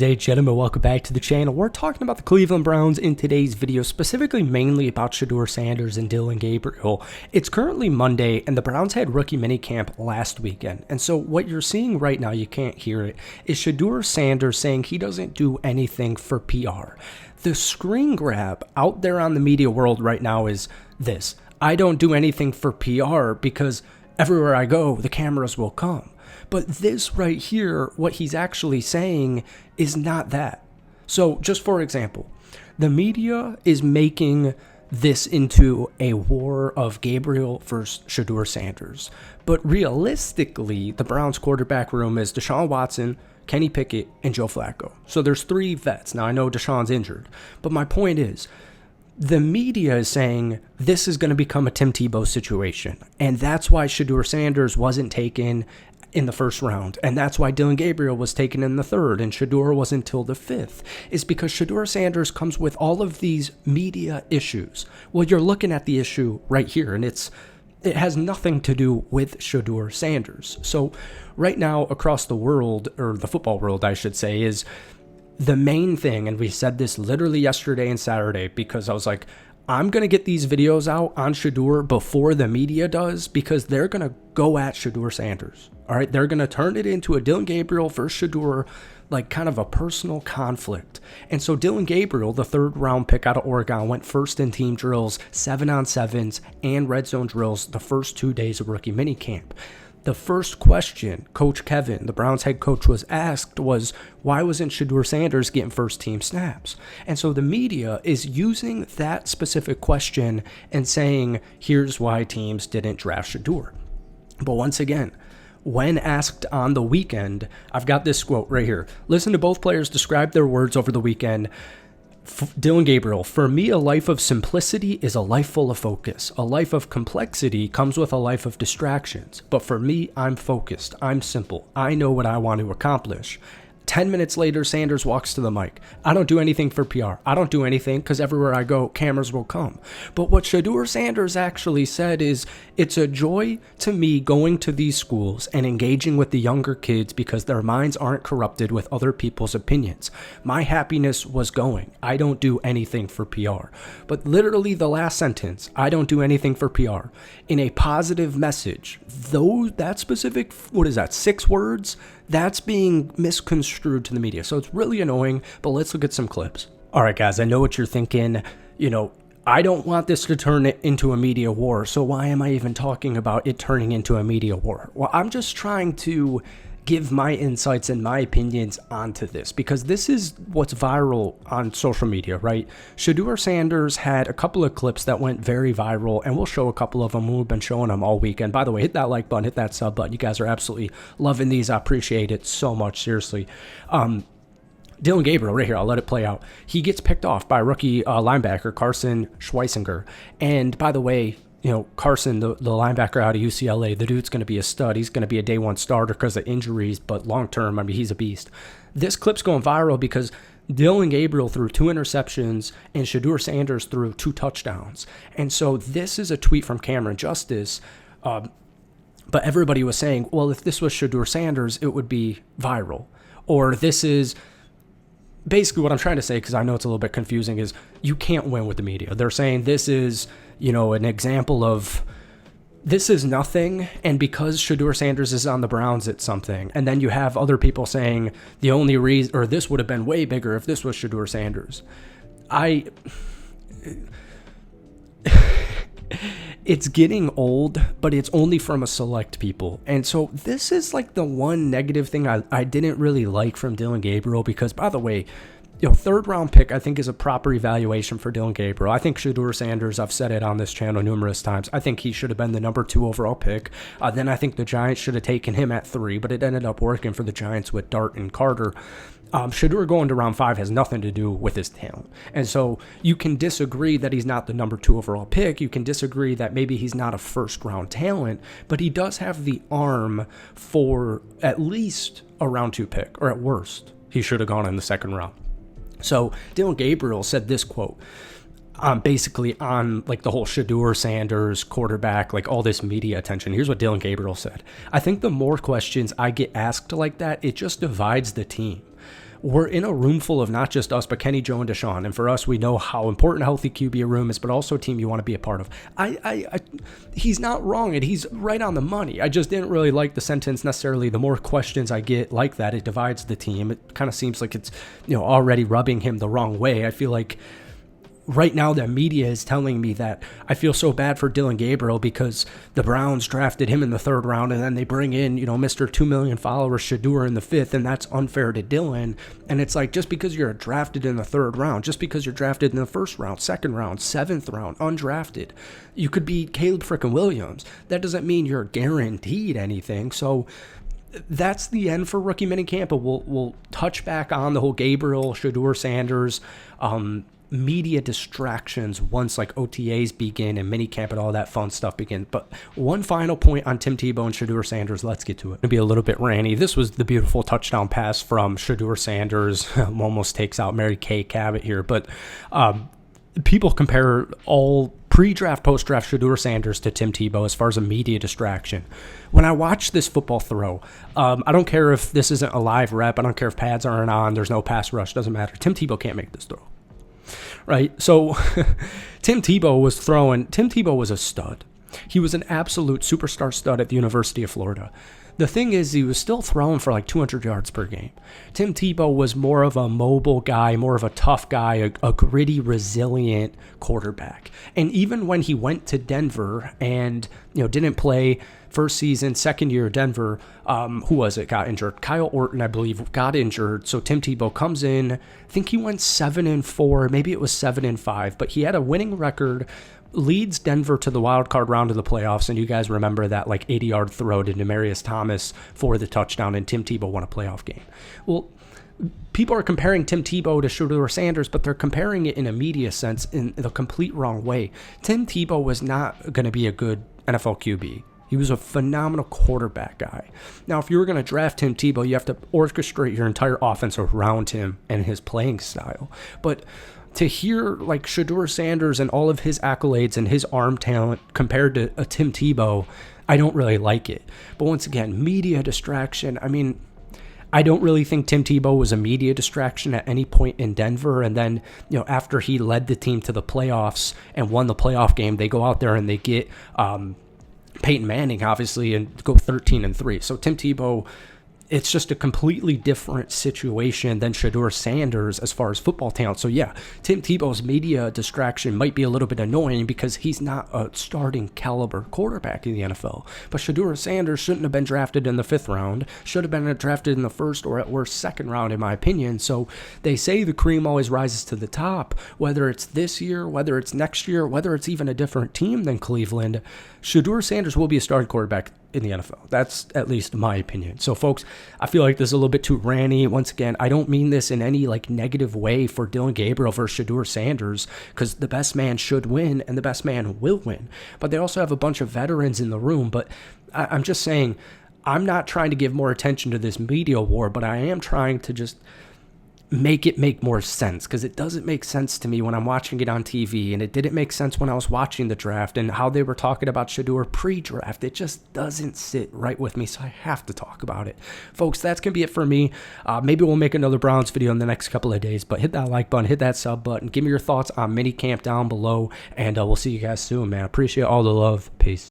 Hey gentlemen, welcome back to the channel. We're talking about the Cleveland Browns in today's video, specifically mainly about Shedeur Sanders and Dillon Gabriel. It's currently Monday, and the Browns had rookie minicamp last weekend. And so what you're seeing right now, you can't hear it, is Shedeur Sanders saying he doesn't do anything for PR. The screen grab out there on the media world right now is this: I don't do anything for PR because everywhere I go, the cameras will come. But this right here, what he's actually saying is not that. So just for example, the media is making this into a war of Gabriel versus Shedeur Sanders. But realistically, the Browns quarterback room is Deshaun Watson, Kenny Pickett, and Joe Flacco. So there's three vets. Now I know Deshaun's injured, but my point is, the media is saying this is going to become a Tim Tebow situation. And that's why Shedeur Sanders wasn't taken in the first round, and that's why Dillon Gabriel was taken in the third and Shedeur was until the fifth, is because Shedeur Sanders comes with all of these media issues. Well, you're looking at the issue right here, and it has nothing to do with Shedeur Sanders. So right now across the world, or the football world I should say, is the main thing, and we said this literally yesterday and Saturday, because I was like, I'm going to get these videos out on Shedeur before the media does, because they're going to go at Shedeur Sanders. All right, they're going to turn it into a Dillon Gabriel versus Shedeur, like kind of a personal conflict. And so Dillon Gabriel, the third round pick out of Oregon, went first in team drills, 7-on-7s, and red zone drills the first 2 days of rookie minicamp. The first question Coach Kevin, the Browns head coach, was asked was, why wasn't Shedeur Sanders getting first team snaps? And so the media is using that specific question and saying, here's why teams didn't draft Shedeur. But once again, when asked on the weekend, I've got this quote right here. Listen to both players describe their words over the weekend. Dillon Gabriel, for me, a life of simplicity is a life full of focus. A life of complexity comes with a life of distractions. But for me, I'm focused. I'm simple. I know what I want to accomplish. 10 minutes later, Sanders walks to the mic. I don't do anything for PR. I don't do anything because everywhere I go, cameras will come. But what Shedeur Sanders actually said is, it's a joy to me going to these schools and engaging with the younger kids because their minds aren't corrupted with other people's opinions. My happiness was going. I don't do anything for PR. But literally the last sentence, I don't do anything for PR, in a positive message, though that specific, 6 words, that's being misconstrued to the media. So it's really annoying, but let's look at some clips. All right, guys, I know what you're thinking. I don't want this to turn it into a media war, so why am I even talking about it turning into a media war? Well, I'm just trying to give my insights and my opinions onto this, because this is what's viral on social media, right? Shedeur Sanders had a couple of clips that went very viral, and we'll show a couple of them. We've been showing them all weekend. By the way, hit that like button, hit that sub button. You guys are absolutely loving these. I appreciate it so much, seriously. Dillon Gabriel, right here, I'll let it play out. He gets picked off by rookie linebacker Carson Schweisinger. And by the way, Carson, the linebacker out of UCLA, the dude's going to be a stud. He's going to be a day one starter because of injuries, but long term, he's a beast. This clip's going viral because Dillon Gabriel threw 2 interceptions and Shedeur Sanders threw 2 touchdowns. And so this is a tweet from Cameron Justice, but everybody was saying, well, if this was Shedeur Sanders, it would be viral. Or this is... Basically, what I'm trying to say, because I know it's a little bit confusing, is you can't win with the media. They're saying this is, an example of this is nothing, and because Shedeur Sanders is on the Browns, it's something. And then you have other people saying the only reason, or this would have been way bigger if this was Shedeur Sanders. It's getting old, but it's only from a select people. And so this is like the one negative thing I didn't really like from Dillon Gabriel, because, by the way, third round pick I think is a proper evaluation for Dillon Gabriel. I think Shedeur Sanders, I've said it on this channel numerous times, I think he should have been the number 2 overall pick. Then I think the Giants should have taken him at 3, but it ended up working for the Giants with Dart and Carter. Shedeur going to round 5 has nothing to do with his talent. And so you can disagree that he's not the number 2 overall pick. You can disagree that maybe he's not a first round talent, but he does have the arm for at least a round 2 pick, or at worst, he should have gone in the second round. So Dillon Gabriel said this quote, basically on like the whole Shedeur Sanders quarterback, like all this media attention. Here's what Dillon Gabriel said. I think the more questions I get asked like that, it just divides the team. we're in a room full of not just us, but Kenny, Joe, and Deshaun. And for us, we know how important a healthy QB room is, but also a team you want to be a part of. He's not wrong, and he's right on the money. I just didn't really like the sentence necessarily. The more questions I get like that, it divides the team. It kind of seems like it's, already rubbing him the wrong way. I feel like right now the media is telling me that I feel so bad for Dillon Gabriel because the Browns drafted him in the 3rd round, and then they bring in, Mr. 2 million followers Shedeur in the 5th, and that's unfair to Dillon. And it's like, just because you're drafted in the 3rd round, just because you're drafted in the 1st round, 2nd round, 7th round, undrafted, you could be Caleb frickin' Williams. That doesn't mean you're guaranteed anything. So that's the end for rookie minicamp, but we'll touch back on the whole Gabriel, Shedeur, Sanders, media distractions once like OTAs begin and minicamp and all that fun stuff begin. But one final point on Tim Tebow and Shedeur Sanders. Let's get to it. It'll be a little bit ranty. This was the beautiful touchdown pass from Shedeur Sanders. Almost takes out Mary Kay Cabot here, but people compare all pre-draft, post-draft Shedeur Sanders to Tim Tebow as far as a media distraction. When I watch this football throw, I don't care if this isn't a live rep. I don't care if pads aren't on. There's no pass rush. Doesn't matter. Tim Tebow can't make this throw. Right? So Tim Tebow was a stud. He was an absolute superstar stud at the University of Florida. The thing is, he was still throwing for like 200 yards per game. Tim Tebow was more of a mobile guy, more of a tough guy, a gritty, resilient quarterback. And even when he went to Denver and, didn't play first season, second year Denver, who was it got injured? Kyle Orton, I believe, got injured. So Tim Tebow comes in. I think he went 7-4, maybe it was 7-5, but he had a winning record, leads Denver to the wild card round of the playoffs, and you guys remember that like 80-yard throw to Demaryius Thomas for the touchdown, and Tim Tebow won a playoff game. Well, people are comparing Tim Tebow to Shedeur Sanders, but they're comparing it in a media sense in the complete wrong way. Tim Tebow was not going to be a good NFL QB. He was a phenomenal quarterback guy. Now, if you were going to draft Tim Tebow, you have to orchestrate your entire offense around him and his playing style. But to hear like Shedeur Sanders and all of his accolades and his arm talent compared to a Tim Tebow, I don't really like it. But once again, media distraction. I mean, I don't really think Tim Tebow was a media distraction at any point in Denver. And then, after he led the team to the playoffs and won the playoff game, they go out there and they get Peyton Manning, obviously, and go 13-3. So Tim Tebow, it's just a completely different situation than Shedeur Sanders as far as football talent. So yeah, Tim Tebow's media distraction might be a little bit annoying because he's not a starting caliber quarterback in the NFL. But Shedeur Sanders shouldn't have been drafted in the 5th round, should have been drafted in the 1st or at worst 2nd round, in my opinion. So they say the cream always rises to the top, whether it's this year, whether it's next year, whether it's even a different team than Cleveland. Shedeur Sanders will be a starting quarterback in the NFL. That's at least my opinion. So folks, I feel like this is a little bit too ranty. Once again, I don't mean this in any like negative way for Dillon Gabriel versus Shedeur Sanders, because the best man should win and the best man will win. But they also have a bunch of veterans in the room. But I'm just saying, I'm not trying to give more attention to this media war, but I am trying to just make it make more sense, because it doesn't make sense to me when I'm watching it on TV, and it didn't make sense when I was watching the draft and how they were talking about Shedeur pre-draft. It just doesn't sit right with me, so I have to talk about it. Folks, that's going to be it for me. Maybe we'll make another Browns video in the next couple of days, but hit that like button, hit that sub button, give me your thoughts on minicamp down below, and we'll see you guys soon, man. Appreciate all the love. Peace.